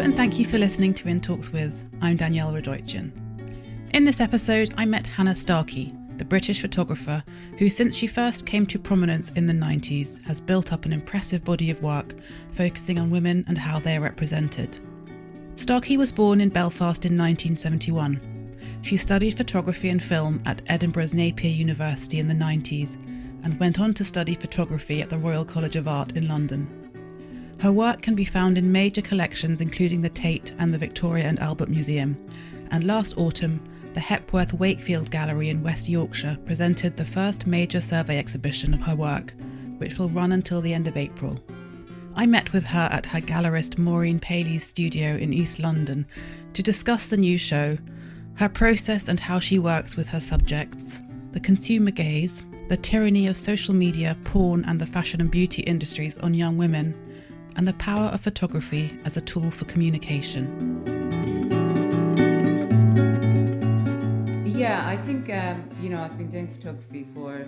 and thank you for listening to In Talks With. I'm Danielle Radojcin. In this episode, I met Hannah Starkey, the British photographer who, since she first came to prominence in the 90s, has built up an impressive body of work focusing on women and how they are represented. Starkey was born in Belfast in 1971. She studied photography and film at Edinburgh's Napier University in the 90s and went on to study photography at the Royal College of Art in London. Her work can be found in major collections including the Tate and the Victoria and Albert Museum, and last autumn, the Hepworth Wakefield Gallery in West Yorkshire presented the first major survey exhibition of her work, which will run until the end of April. I met with her at her gallerist Maureen Paley's studio in East London to discuss the new show, her process and how she works with her subjects, the consumer gaze, the tyranny of social media, porn and the fashion and beauty industries on young women, and the power of photography as a tool for communication. Yeah, I think, I've been doing photography for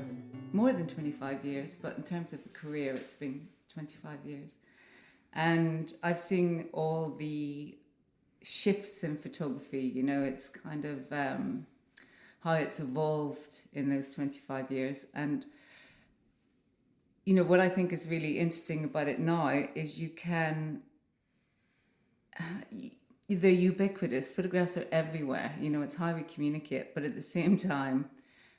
more than 25 years, but in terms of a career, it's been 25 years. And I've seen all the shifts in photography, it's kind of how it's evolved in those 25 years. And what I think is really interesting about it now is they're ubiquitous. Photographs are everywhere. It's how we communicate. But at the same time,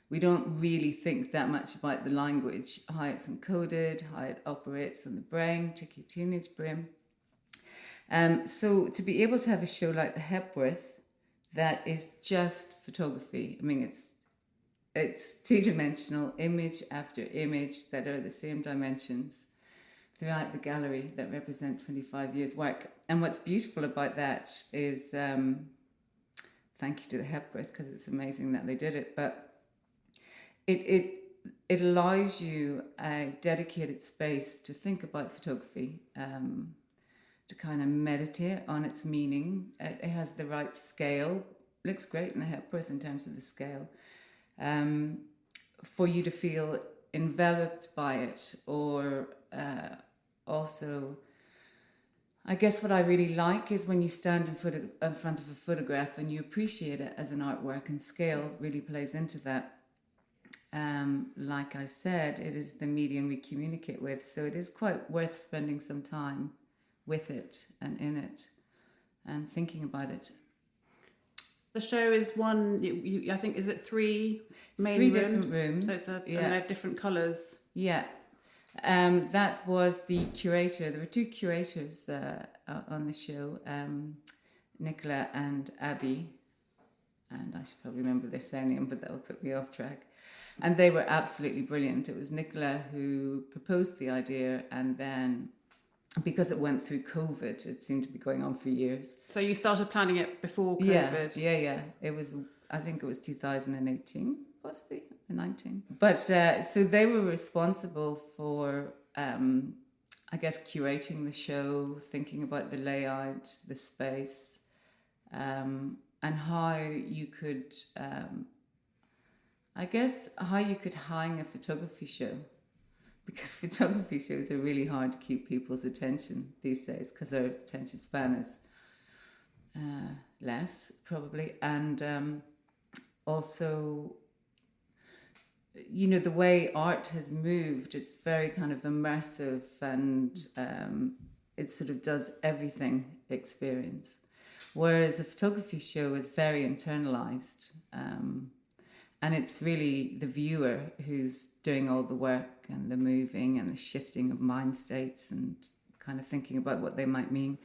we don't really think that much about the language, how it's encoded, how it operates on the brain, particularly teenage brain. So to be able to have a show like the Hepworth that is just photography, it's two-dimensional, image after image that are the same dimensions throughout the gallery that represent 25 years' work. And what's beautiful about that is, thank you to the Hepworth, because it's amazing that they did it, but it allows you a dedicated space to think about photography, to kind of meditate on its meaning. It has the right scale, looks great in the Hepworth in terms of the scale. For you to feel enveloped by it, or also, I guess what I really like is when you stand in front of a photograph and you appreciate it as an artwork, and scale really plays into that. Like I said, it is the medium we communicate with, so it is quite worth spending some time with it and in it and thinking about it. The show is one, I think, is it three main three rooms? Different rooms. So and they're different colours. Yeah. That was the curator. There were two curators on the show, Nicola and Abby. And I should probably remember their surname, but that will put me off track. And they were absolutely brilliant. It was Nicola who proposed the idea, and then because it went through COVID, it seemed to be going on for years. So you started planning it before COVID? Yeah. I think it was 2018, possibly, or 19. But so they were responsible for, curating the show, thinking about the layout, the space, and how you could, how you could hang a photography show. Because photography shows are really hard to keep people's attention these days, because their attention span is less, probably. And also, the way art has moved, it's very kind of immersive, and it sort of does everything experience. Whereas a photography show is very internalized. And it's really the viewer who's doing all the work and the moving and the shifting of mind states and kind of thinking about what they might mean.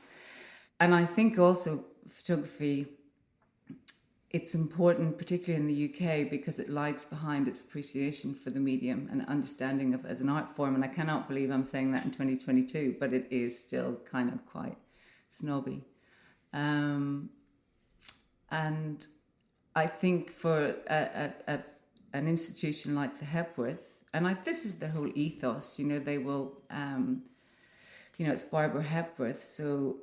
And I think also photography, it's important, particularly in the UK, because it lags behind its appreciation for the medium and understanding of it as an art form. And I cannot believe I'm saying that in 2022, but it is still kind of quite snobby. And I think for an institution like the Hepworth, and this is the whole ethos, they will, it's Barbara Hepworth, so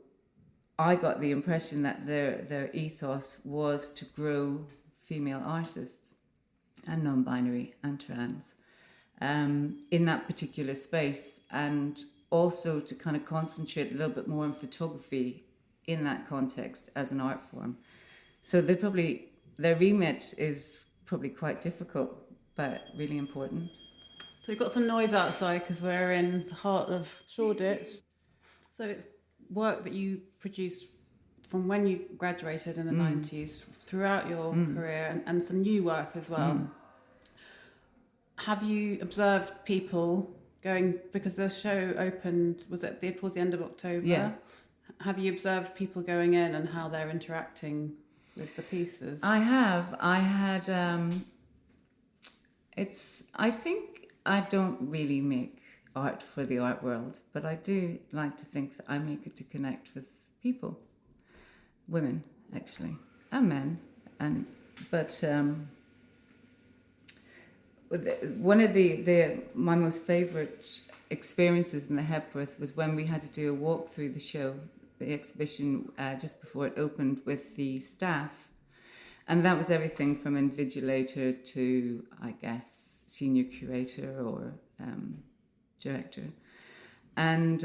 I got the impression that their ethos was to grow female artists and non-binary and trans in that particular space, and also to kind of concentrate a little bit more on photography in that context as an art form. So their remit is probably quite difficult, but really important. So we've got some noise outside because we're in the heart of Shoreditch. So it's work that you produced from when you graduated in the 90s throughout your career, and some new work as well. Have you observed people going, because the show opened, was it towards the end of October? Yeah. Have you observed people going in and how they're interacting with the pieces? I have. I had, I think I don't really make art for the art world, but I do like to think that I make it to connect with people, women actually, and men, one of my most favourite experiences in the Hepworth was when we had to do a walk through the show, the exhibition, just before it opened with the staff. And that was everything from invigilator to, I guess, senior curator or director. And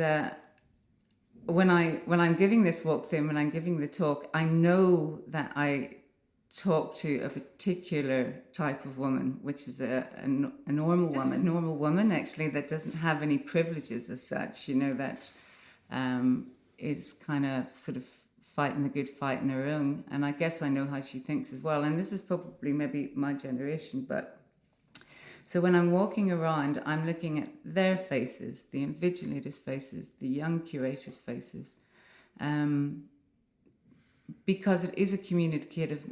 when I'm giving this walkthrough, when I'm giving the talk, I know that I talk to a particular type of woman, which is a normal woman actually, that doesn't have any privileges as such, that is kind of sort of fighting the good fight on her own. And I guess I know how she thinks as well. And this is probably maybe my generation, but so when I'm walking around, I'm looking at their faces, the invigilators' faces, the young curators' faces, because it is a communicative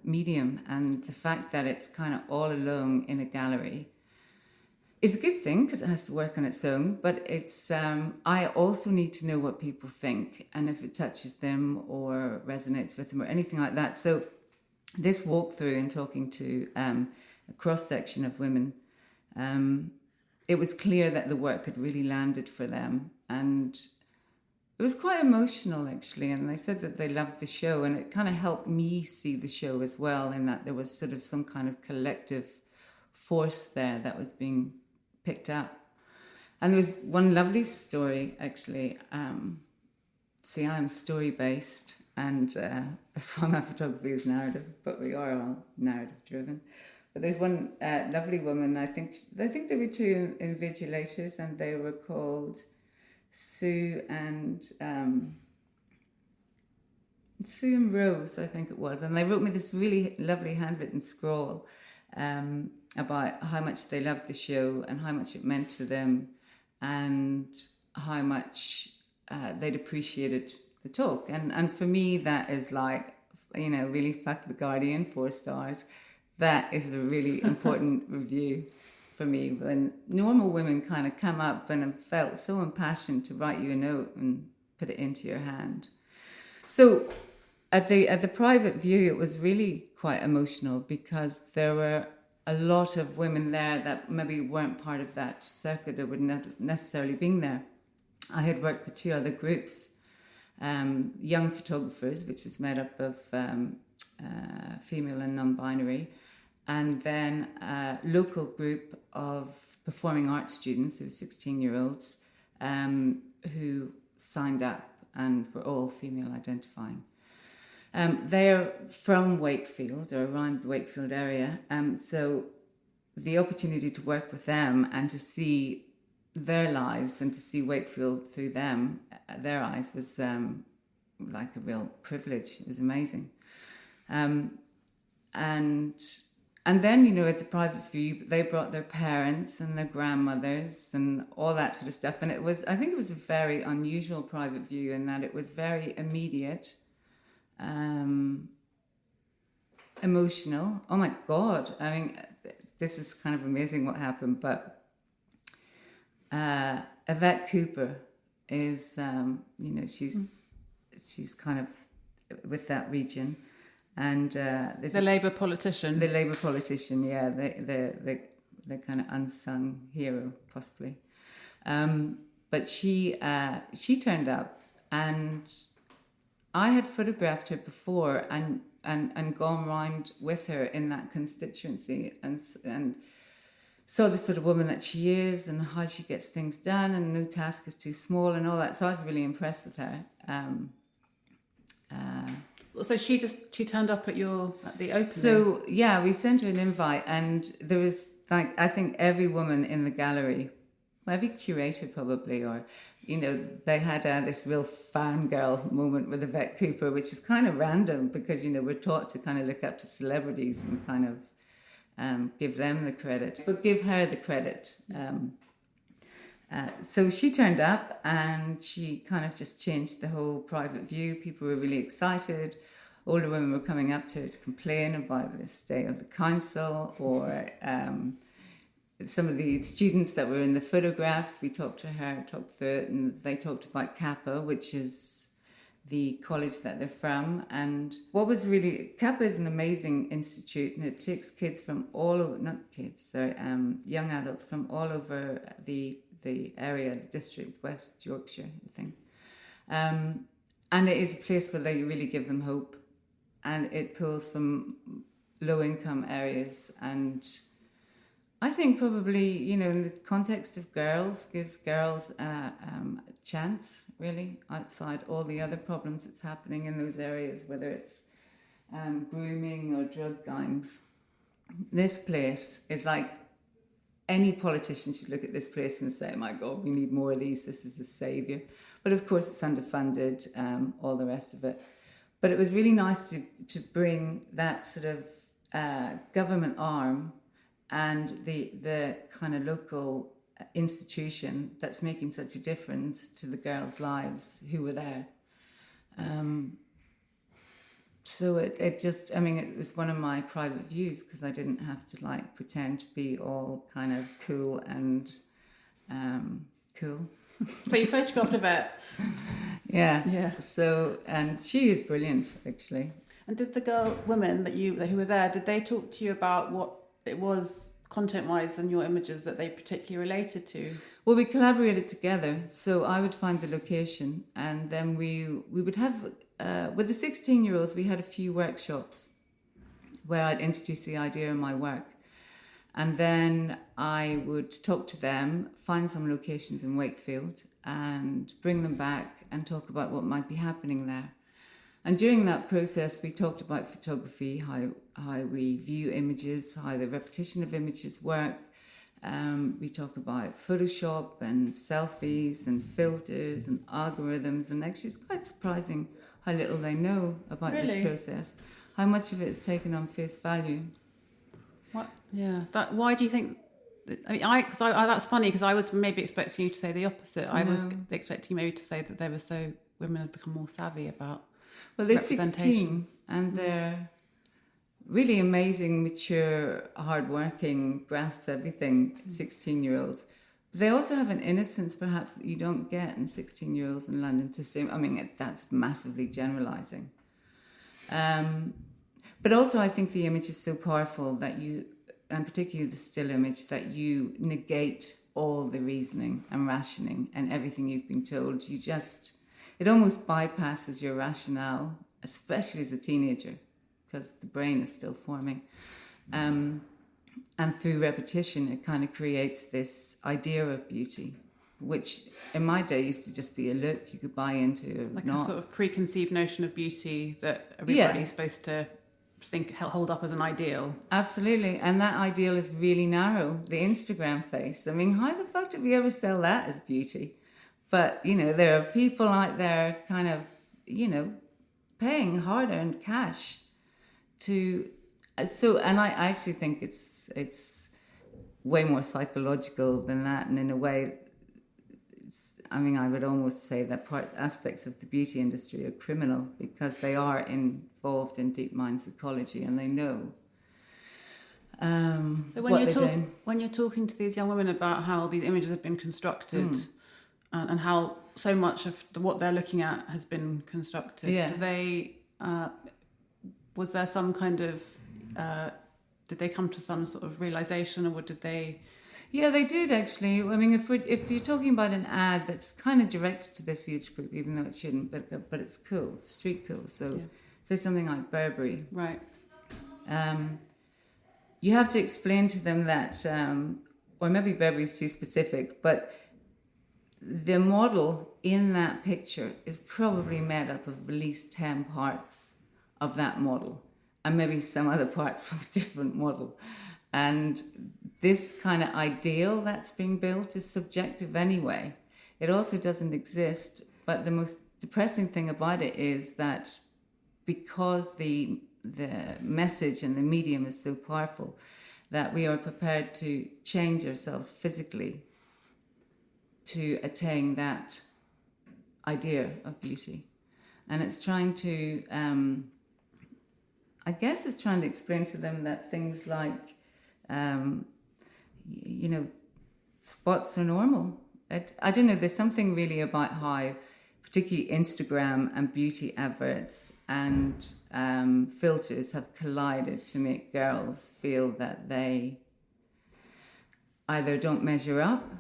medium, and the fact that it's kind of all alone in a gallery is a good thing because it has to work on its own, but it's I also need to know what people think and if it touches them or resonates with them or anything like that. So this walkthrough and talking to a cross-section of women, it was clear that the work had really landed for them, and it was quite emotional actually, and they said that they loved the show, and it kind of helped me see the show as well, in that there was sort of some kind of collective force there that was being picked up. And there was one lovely story actually. See, I'm story-based, and that's why my photography is narrative, but we are all narrative-driven. But there's one lovely woman, I think there were two invigilators, and they were called Sue and Rose, I think it was. And they wrote me this really lovely handwritten scroll about how much they loved the show and how much it meant to them, and how much they'd appreciated the talk. And for me, that is like, really fuck the Guardian, 4 stars. That is the really important review for me, when normal women kind of come up and have felt so impassioned to write you a note and put it into your hand. So at the private view, it was really quite emotional, because there were a lot of women there that maybe weren't part of that circuit or wouldn't have necessarily been there. I had worked with 2 other groups, young photographers, which was made up of female and non-binary, and then a local group of performing arts students, who were 16-year-olds, who signed up and were all female identifying. They're from Wakefield, or around the Wakefield area, so the opportunity to work with them and to see their lives and to see Wakefield through them, their eyes, was like a real privilege. It was amazing. And then, at the private view, they brought their parents and their grandmothers and all that sort of stuff. And I think it was a very unusual private view, in that it was very immediate, emotional. Oh my God. I mean, this is kind of amazing what happened, but Yvette Cooper is, she's kind of with that region. And the Labour politician. The Labour politician, yeah, the kind of unsung hero, possibly. But she turned up, and I had photographed her before and gone round with her in that constituency and saw the sort of woman that she is and how she gets things done, and no task is too small and all that. So I was really impressed with her. So she turned up at the opening. So yeah, we sent her an invite, and there was like, I think every woman in the gallery, every curator probably, or they had this real fangirl moment with Yvette Cooper, which is kind of random because we're taught to kind of look up to celebrities and kind of give them the credit, but give her the credit. So she turned up and she kind of just changed the whole private view. People were really excited. Older women were coming up to her to complain about the state of the council, or some of the students that were in the photographs. We talked to through it, and they talked about Kappa, which is the college that they're from. And what was really, Kappa is an amazing institute, and it takes kids from all over, young adults from all over the area, the district, West Yorkshire, I think. And it is a place where they really give them hope, and it pulls from low-income areas. And I think probably, in the context of girls, gives girls a chance, really, outside all the other problems that's happening in those areas, whether it's grooming or drug gangs. This place is like, any politician should look at this place and say, my God, we need more of these. This is a saviour. But of course, it's underfunded, all the rest of it. But it was really nice to bring that sort of government arm and the kind of local institution that's making such a difference to the girls' lives who were there. So it just, it was one of my private views, because I didn't have to pretend to be all kind of cool and cool. So you photographed Yvette. Yeah. So, and she is brilliant, actually. And did the women who were there, did they talk to you about what it was content-wise and your images that they particularly related to? Well, we collaborated together. So I would find the location, and then we would have, with the 16-year-olds, we had a few workshops where I'd introduce the idea of my work. And then I would talk to them, find some locations in Wakefield, and bring them back and talk about what might be happening there. And during that process, we talked about photography, how we view images, how the repetition of images work. We talk about Photoshop and selfies and filters and algorithms. And actually, it's quite surprising how little they know about this process, how much of it is taken on face value. What? Yeah. Why do you think? That's funny, because I was maybe expecting you to say the opposite. I was expecting you maybe to say that women have become more savvy about. Well, they're 16 and they're really amazing, mature, hardworking, grasps everything, 16-year-olds. But they also have an innocence, perhaps, that you don't get in 16-year-olds in London. That's massively generalising. But also, I think the image is so powerful that and particularly the still image, that you negate all the reasoning and rationing and everything you've been told. It almost bypasses your rationale, especially as a teenager, because the brain is still forming. And through repetition, it kind of creates this idea of beauty, which in my day used to just be a look you could buy into. A sort of preconceived notion of beauty that everybody's supposed to hold up as an ideal. Absolutely. And that ideal is really narrow. The Instagram face. How the fuck did we ever sell that as beauty? But, there are people out there kind of, paying hard-earned cash to... and I actually think it's way more psychological than that. And in a way, I would almost say that aspects of the beauty industry are criminal, because they are involved in deep mind psychology, and they know so when you're talking to these young women about how these images have been constructed and how so much of what they're looking at has been constructed, do they was there some kind of did they come to some sort of realization, or did they? Yeah, they did, actually. If you're talking about an ad that's kind of directed to this age group, even though it shouldn't, but it's cool, it's street cool. So say something like Burberry. Right. You have to explain to them that, or maybe Burberry's too specific, but the model in that picture is probably made up of at least 10 parts of that model, and maybe some other parts from a different model. And this kind of ideal that's being built is subjective anyway. It also doesn't exist, but the most depressing thing about it is that because the message and the medium is so powerful, that we are prepared to change ourselves physically to attain that idea of beauty. And it's trying to, I guess it's trying to explain to them that things like, spots are normal. I don't know, there's something really about how particularly Instagram and beauty adverts and filters have collided to make girls feel that they either don't measure up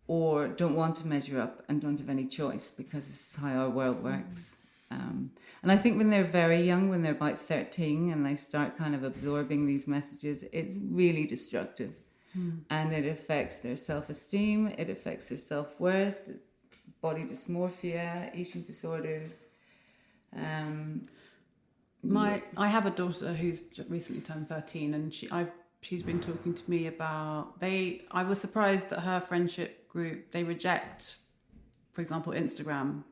or don't want to measure up and don't have any choice, because this is how our world works. And I think when they're very young, when they're about 13 and they start kind of absorbing these messages, it's really destructive. And it affects their self-esteem, it affects their self-worth, body dysmorphia, eating disorders. I have a daughter who's recently turned 13, and she's been talking to me about I was surprised that her friendship group, they reject, for example, Instagram,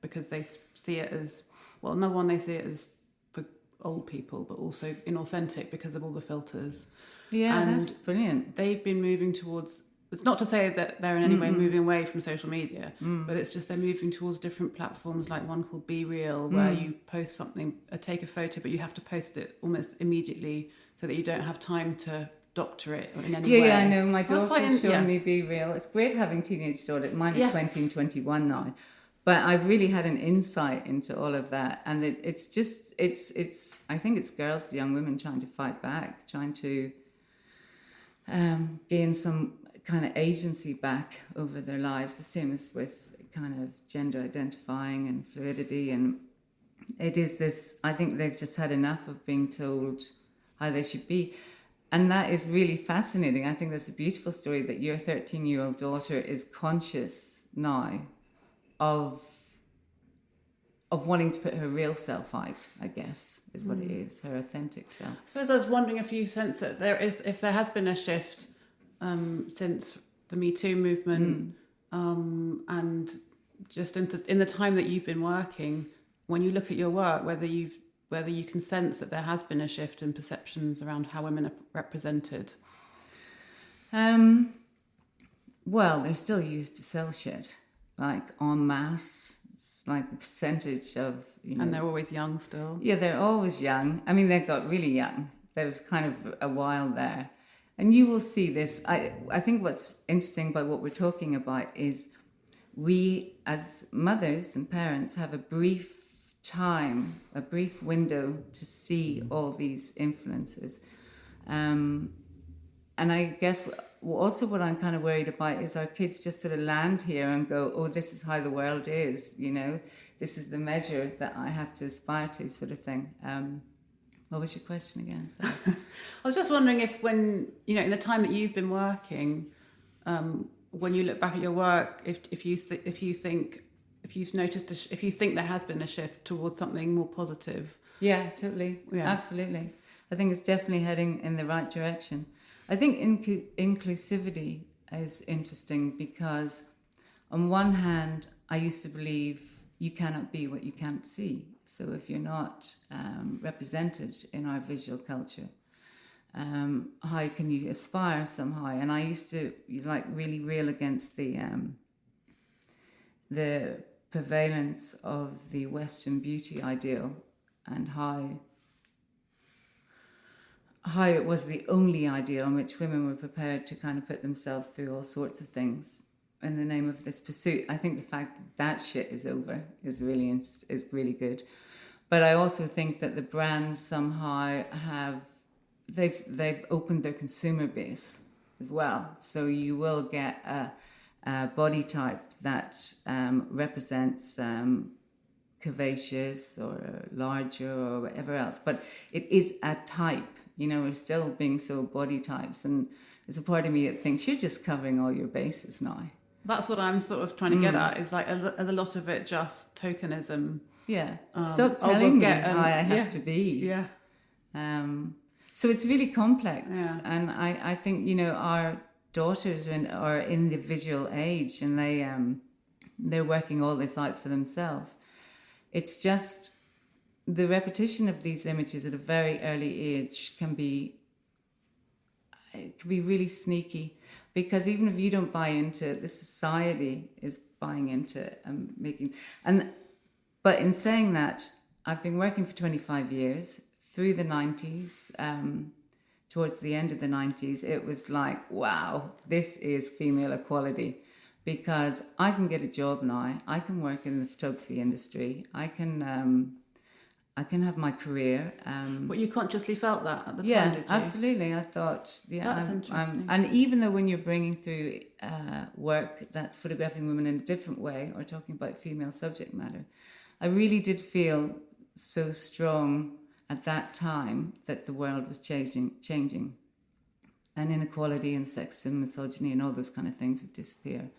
because they see it as, well, no one, they see it as for old people, but also inauthentic because of all the filters. Yeah, and that's brilliant. They've been moving towards, it's not to say that they're in any way moving away from social media, but it's just they're moving towards different platforms, like one called Be Real, where you post something, take a photo, but you have to post it almost immediately so that you don't have time to doctor it in any way. Yeah, I know. My daughter's showing me Be Real. It's great having teenage daughters. Mine are 20 and 21 now. But I've really had an insight into all of that. And it's just, I think it's girls, young women trying to fight back, trying to gain some kind of agency back over their lives. The same as with kind of gender identifying and fluidity. And it is this, I think they've just had enough of being told how they should be. And that is really fascinating. I think that's a beautiful story that your 13-year-old daughter is conscious now of wanting to put her real self out, I guess, is what it is, her authentic self. I suppose I was wondering if you sense that if there has been a shift since the Me Too movement, and just in the time that you've been working, when you look at your work, whether you can sense that there has been a shift in perceptions around how women are represented. Well, they're still used to sell shit, like en masse. It's like the percentage of, And they're always young still. Yeah, they're always young. I mean, they got really young. There was kind of a while there. And you will see this. I think what's interesting about what we're talking about is we, as mothers and parents, have a brief window to see all these influences. And I guess also what I'm kind of worried about is our kids just sort of land here and go, oh, this is how the world is, this is the measure that I have to aspire to, sort of thing. What was your question again? I was just wondering if when, in the time that you've been working, when you look back at your work, if you think there has been a shift towards something more positive. Yeah, totally. Yeah. Absolutely. I think it's definitely heading in the right direction. I think inclusivity is interesting because on one hand, I used to believe you cannot be what you can't see. So if you're not represented in our visual culture, how can you aspire somehow? And I used to really rail against the prevalence of the Western beauty ideal and how it was the only ideal in which women were prepared to kind of put themselves through all sorts of things in the name of this pursuit. I think the fact that shit is over is really good. But I also think that the brands somehow they've opened their consumer base as well. So you will get a body type that represents curvaceous or larger or whatever else. But it is a type. We're still being so body types. And there's a part of me that thinks you're just covering all your bases now. That's what I'm sort of trying to get at, is like, are a lot of it just tokenism? Yeah. Stop telling me how I have to be. Yeah. So it's really complex. Yeah. And I think, our daughters are in the visual age, and they're working all this out for themselves. It's just the repetition of these images at a very early age can be really sneaky, because even if you don't buy into it, the society is buying into it and but in saying that, I've been working for 25 years through the 90s. Towards the end of the 90s, it was like, wow, this is female equality, because I can get a job now. I can work in the photography industry. I can have my career. But you consciously felt that at the time, Yeah, did you? absolutely. I thought, That's interesting. and even though when you're bringing through work that's photographing women in a different way, or talking about female subject matter, I really did feel so strong at that time that the world was changing, and inequality and sexism, misogyny, and all those kind of things would disappear.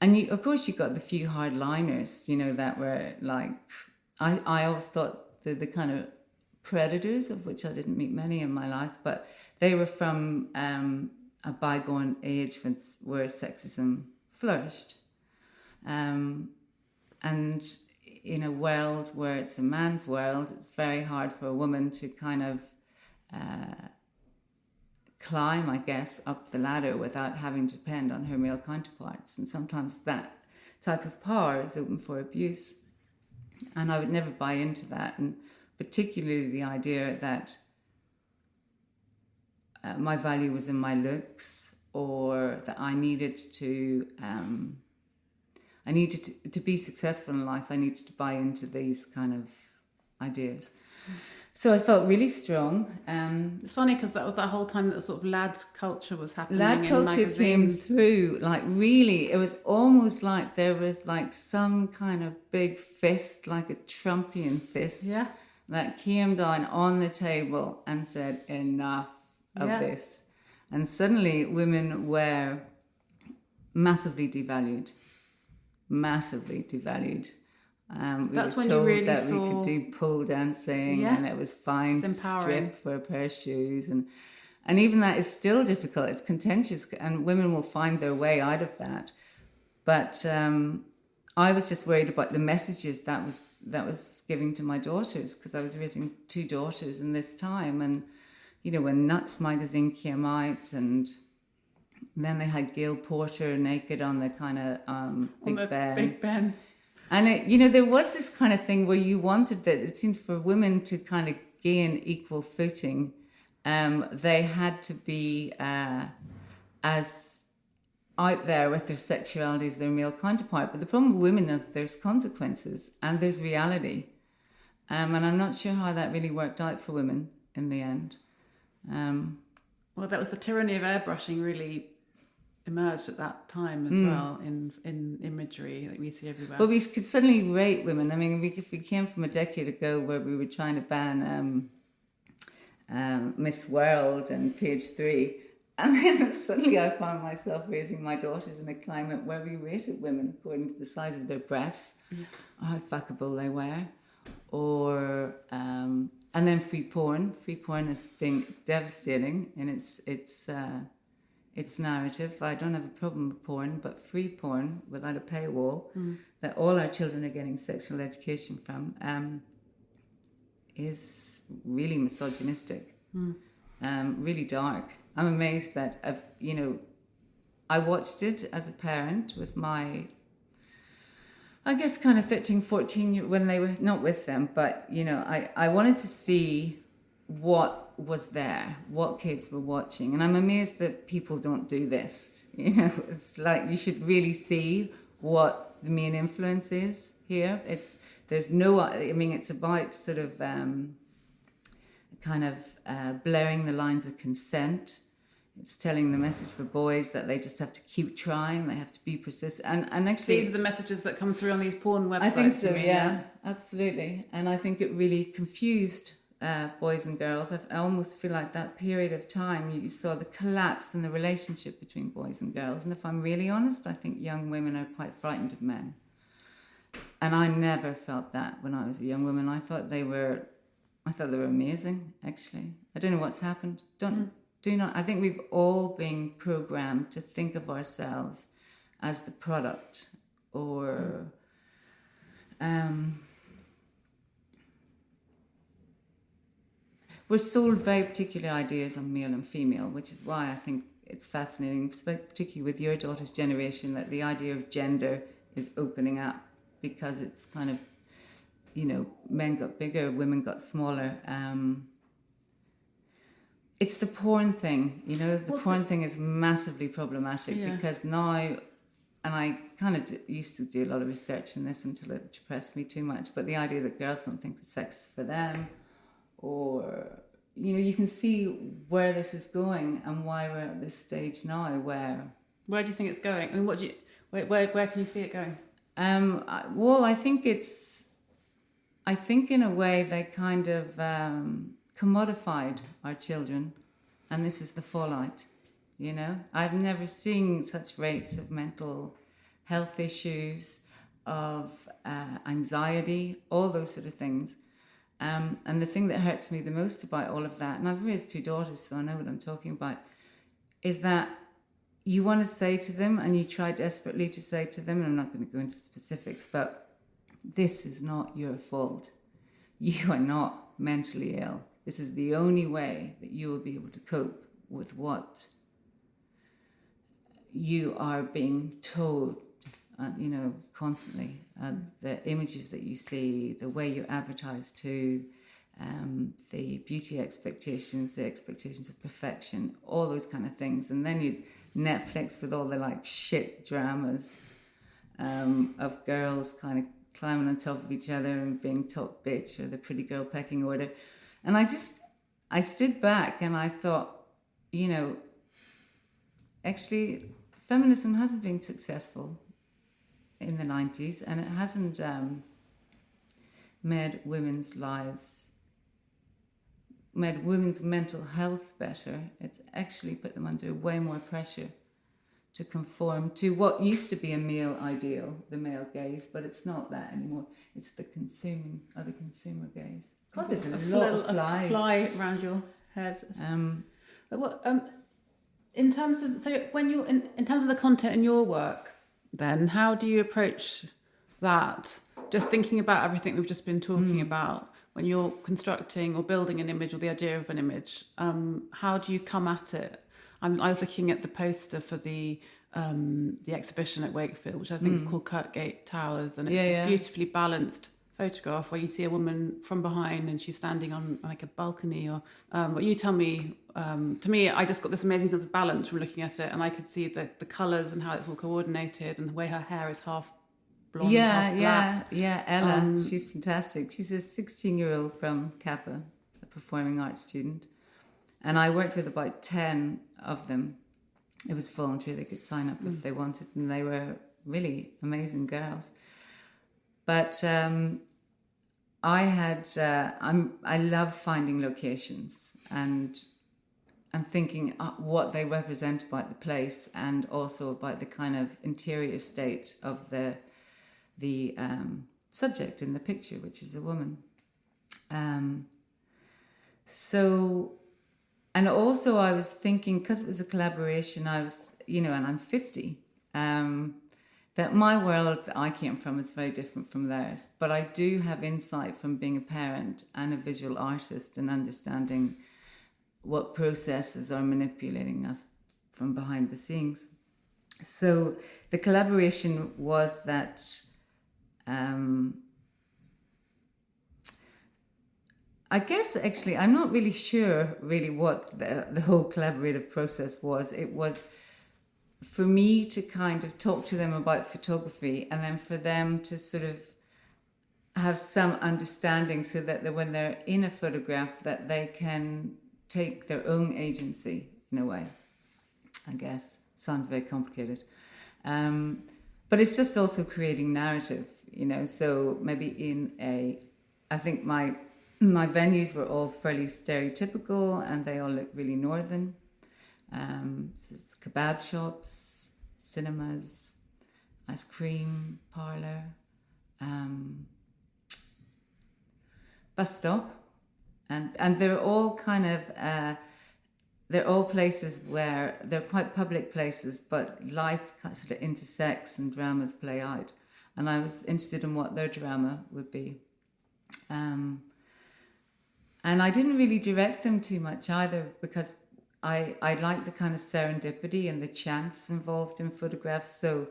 And of course, you got the few hardliners, that were like, I always thought the kind of predators, of which I didn't meet many in my life, but they were from a bygone age where sexism flourished. And in a world where it's a man's world, it's very hard for a woman to kind of climb, I guess, up the ladder without having to depend on her male counterparts. And sometimes that type of power is open for abuse. And I would never buy into that. And particularly the idea that my value was in my looks, or that I needed to be successful in life. I needed to buy into these kind of ideas. So I felt really strong. It's funny because that was that whole time that sort of lad culture was happening. Lad culture came through, like really, it was almost like there was like some kind of big fist, like a Trumpian fist, that came down on the table and said, enough of this. And suddenly women were massively devalued. That's were when told you really that saw... we could do pole dancing, and it was fine to empowering. strip for a pair of shoes, and even that is still difficult. It's contentious, and women will find their way out of that. But I was just worried about the messages that was giving to my daughters, because I was raising two daughters in this time, and when Nuts magazine came out, and then they had Gail Porter naked on the kind of Big Ben. And there was this kind of thing where you wanted that, it seemed, for women to kind of gain equal footing, they had to be as out there with their sexuality as their male counterpart. But the problem with women is there's consequences and there's reality. And I'm not sure how that really worked out for women in the end. Well, that was the tyranny of airbrushing really emerged at that time as well in imagery that we see everywhere. Well, we could suddenly rate women. I mean, if we came from a decade ago where we were trying to ban Miss World and Page 3, and then suddenly I found myself raising my daughters in a climate where we rated women according to the size of their breasts, or how fuckable they were, or and then free porn. Free porn is being devastating in its narrative. I don't have a problem with porn, but free porn without a paywall that all our children are getting sexual education from is really misogynistic, really dark. I'm amazed that I watched it as a parent with my, I guess, kind of 13, 14, when they were not with them, but I wanted to see what was there, what kids were watching. And I'm amazed that people don't do this. It's like you should really see what the main influence is here. It's about sort of blurring the lines of consent. It's telling the message for boys that they just have to keep trying, they have to be persistent. And actually, these are the messages that come through on these porn websites. I think so, yeah, absolutely. And I think it really confused boys and girls. I almost feel like that period of time you saw the collapse in the relationship between boys and girls. And if I'm really honest, I think young women are quite frightened of men. And I never felt that when I was a young woman. I thought they were amazing, actually. I don't know what's happened. I think we've all been programmed to think of ourselves as the product, or we're sold very particular ideas on male and female, which is why I think it's fascinating, particularly with your daughter's generation, that the idea of gender is opening up, because it's kind of, men got bigger, women got smaller. It's the porn thing, porn thing is massively problematic, because now, and I kind of used to do a lot of research in this until it depressed me too much, but the idea that girls don't think that sex is for them, or, you can see where this is going and why we're at this stage now where... Where do you think it's going? I mean, where can you see it going? Well, I think in a way they kind of commodified our children, and this is the fallout, I've never seen such rates of mental health issues, of anxiety, all those sort of things. And the thing that hurts me the most about all of that, and I've raised 2 daughters, so I know what I'm talking about, is that you want to say to them, and you try desperately to say to them, and I'm not going to go into specifics, but this is not your fault. You are not mentally ill. This is the only way that you will be able to cope with what you are being told, constantly. The images that you see, the way you're advertised to, the beauty expectations, the expectations of perfection, all those kind of things. And then you Netflix with all the shit dramas of girls kind of climbing on top of each other and being top bitch, or the pretty girl pecking order. And I stood back and I thought, actually feminism hasn't been successful in the 90s, and it hasn't made women's mental health better. It's actually put them under way more pressure to conform to what used to be a male ideal, the male gaze, but it's not that anymore. It's the consumer gaze. God, there's a lot of flies. A fly around your head. In terms of when you're in terms of the content in your work, then how do you approach that? Just thinking about everything we've just been talking about, when you're constructing or building an image or the idea of an image, how do you come at it? I was looking at the poster for the exhibition at Wakefield, which I think is called Kirkgate Towers, and it's this beautifully balanced photograph where you see a woman from behind and she's standing on a balcony, or what you tell me. To me, I just got this amazing sense of balance from looking at it, and I could see the colours and how it's all coordinated, and the way her hair is half blonde, half black. Ella, she's fantastic. She's a 16-year-old from Kappa, a performing arts student, and I worked with about 10 of them. It was voluntary; they could sign up if they wanted, and they were really amazing girls. But I love finding locations and thinking what they represent about the place, and also about the kind of interior state of the subject in the picture, which is a woman. And also I was thinking, because it was a collaboration, and I'm 50, that my world that I came from is very different from theirs. But I do have insight from being a parent and a visual artist, and understanding what processes are manipulating us from behind the scenes. So the collaboration was that I guess actually I'm not really sure what the whole collaborative process was. It was for me to kind of talk to them about photography, and then for them to sort of have some understanding, so that when they're in a photograph that they can take their own agency in a way. I guess sounds very complicated, but it's just also creating narrative, so maybe I think my My venues were all fairly stereotypical, and they all looked really northern. So there's kebab shops, cinemas, ice cream parlour, bus stop, and they're all kind of they're all places where they're quite public places, but life sort of intersects and dramas play out. And I was interested in what their drama would be. And I didn't really direct them too much either, because I like the kind of serendipity and the chance involved in photographs. So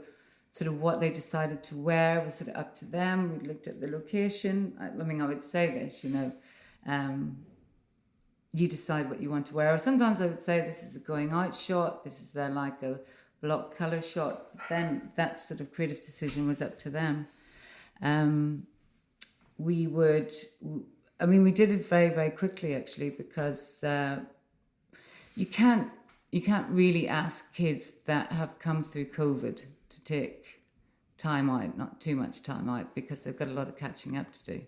sort of what they decided to wear was sort of up to them. We looked at the location. I mean, I would say this, you decide what you want to wear. Or sometimes I would say this is a going out shot. This is like a block colour shot. Then that sort of creative decision was up to them. We did it very, very quickly, actually, because you can't really ask kids that have come through COVID to take time out, not too much time out, because they've got a lot of catching up to do.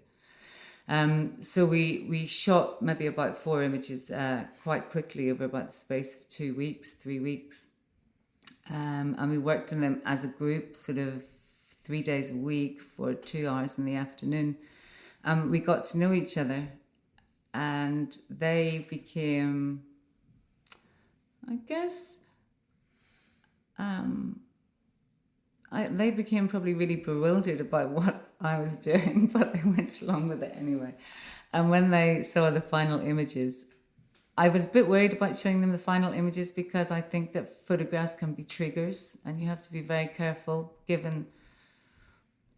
So we shot maybe about 4 images quite quickly over about the space of 2 weeks, 3 weeks. And we worked on them as a group, sort of 3 days a week for 2 hours in the afternoon. We got to know each other, and they became, I guess, they became probably really bewildered about what I was doing, but they went along with it anyway. And when they saw the final images, I was a bit worried about showing them the final images, because I think that photographs can be triggers, and you have to be very careful, given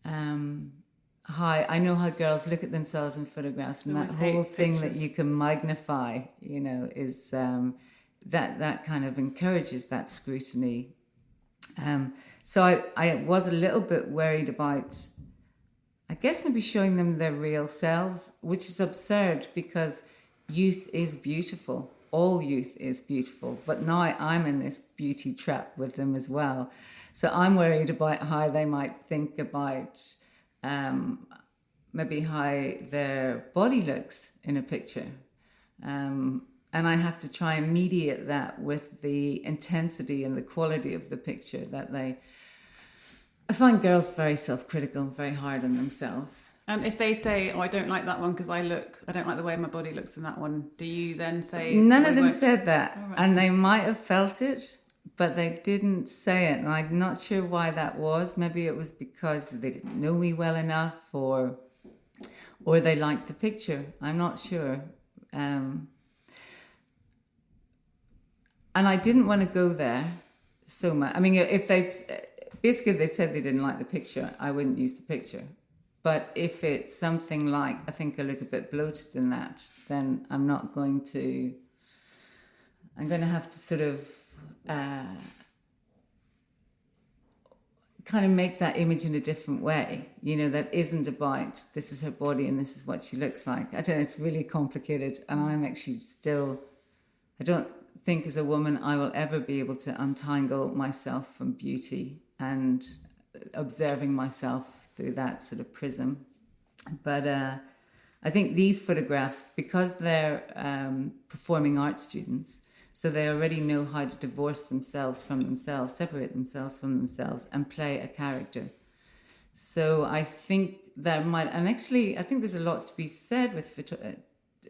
I know how girls look at themselves in photographs, and that whole thing that you can magnify, is that kind of encourages that scrutiny. So I was a little bit worried about, I guess, maybe showing them their real selves, which is absurd, because youth is beautiful. All youth is beautiful. But now I'm in this beauty trap with them as well. So I'm worried about how they might think about maybe how their body looks in a picture. And I have to try and mediate that with the intensity and the quality of the picture that I find girls very self-critical and very hard on themselves. And if they say, I don't like that one because I don't like the way my body looks in that one, do you then say... None of them said that. Right. And they might have felt it, but they didn't say it. And I'm not sure why that was. Maybe it was because they didn't know me well enough, or they liked the picture. I'm not sure. And I didn't want to go there so much. I mean, if they said they didn't like the picture, I wouldn't use the picture. But if it's something like, I think I look a bit bloated in that, then I'm going to have to sort of kind of make that image in a different way, that isn't about this is her body and this is what she looks like. I don't know, it's really complicated, and I'm actually I don't think as a woman I will ever be able to untangle myself from beauty and observing myself through that sort of prism. But I think these photographs, because they're performing arts students, so they already know how to divorce themselves from themselves, separate themselves from themselves, and play a character. So I think that and actually I think there's a lot to be said with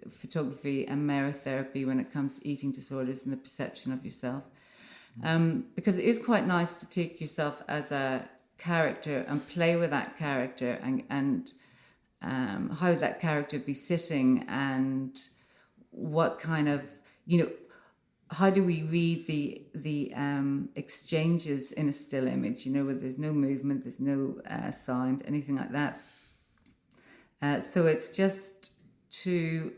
photography and merotherapy when it comes to eating disorders and the perception of yourself. Because it is quite nice to take yourself as a character and play with that character, and how that character be sitting, and what kind of, how do we read the exchanges in a still image, where there's no movement, there's no sound, anything like that. So it's just to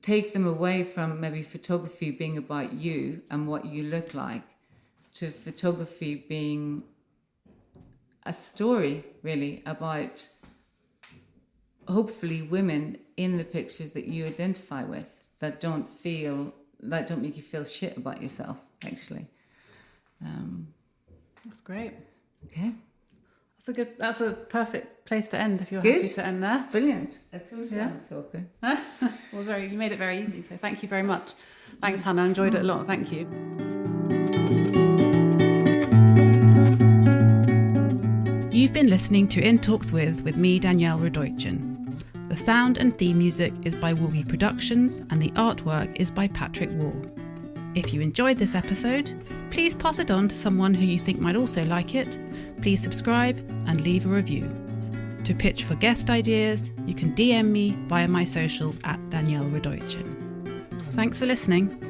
take them away from maybe photography being about you and what you look like, to photography being a story really about hopefully women in the pictures that you identify with, that don't make you feel shit about yourself, actually. That's great. Okay. I That's a perfect place to end if you're Good. happy to end there. Brilliant. I told you Yeah. I'm a talker. Well, you made it very easy, so thank you very much. Thanks, Hannah. I enjoyed it a lot. Thank you. You've been listening to In Talks with me, Danielle Radojcin. The sound and theme music is by Woogie Productions and the artwork is by Patrick Wall. If you enjoyed this episode, please pass it on to someone who you think might also like it. Please subscribe and leave a review. To pitch for guest ideas, you can DM me via my socials at Danielle Radojcin. Thanks for listening.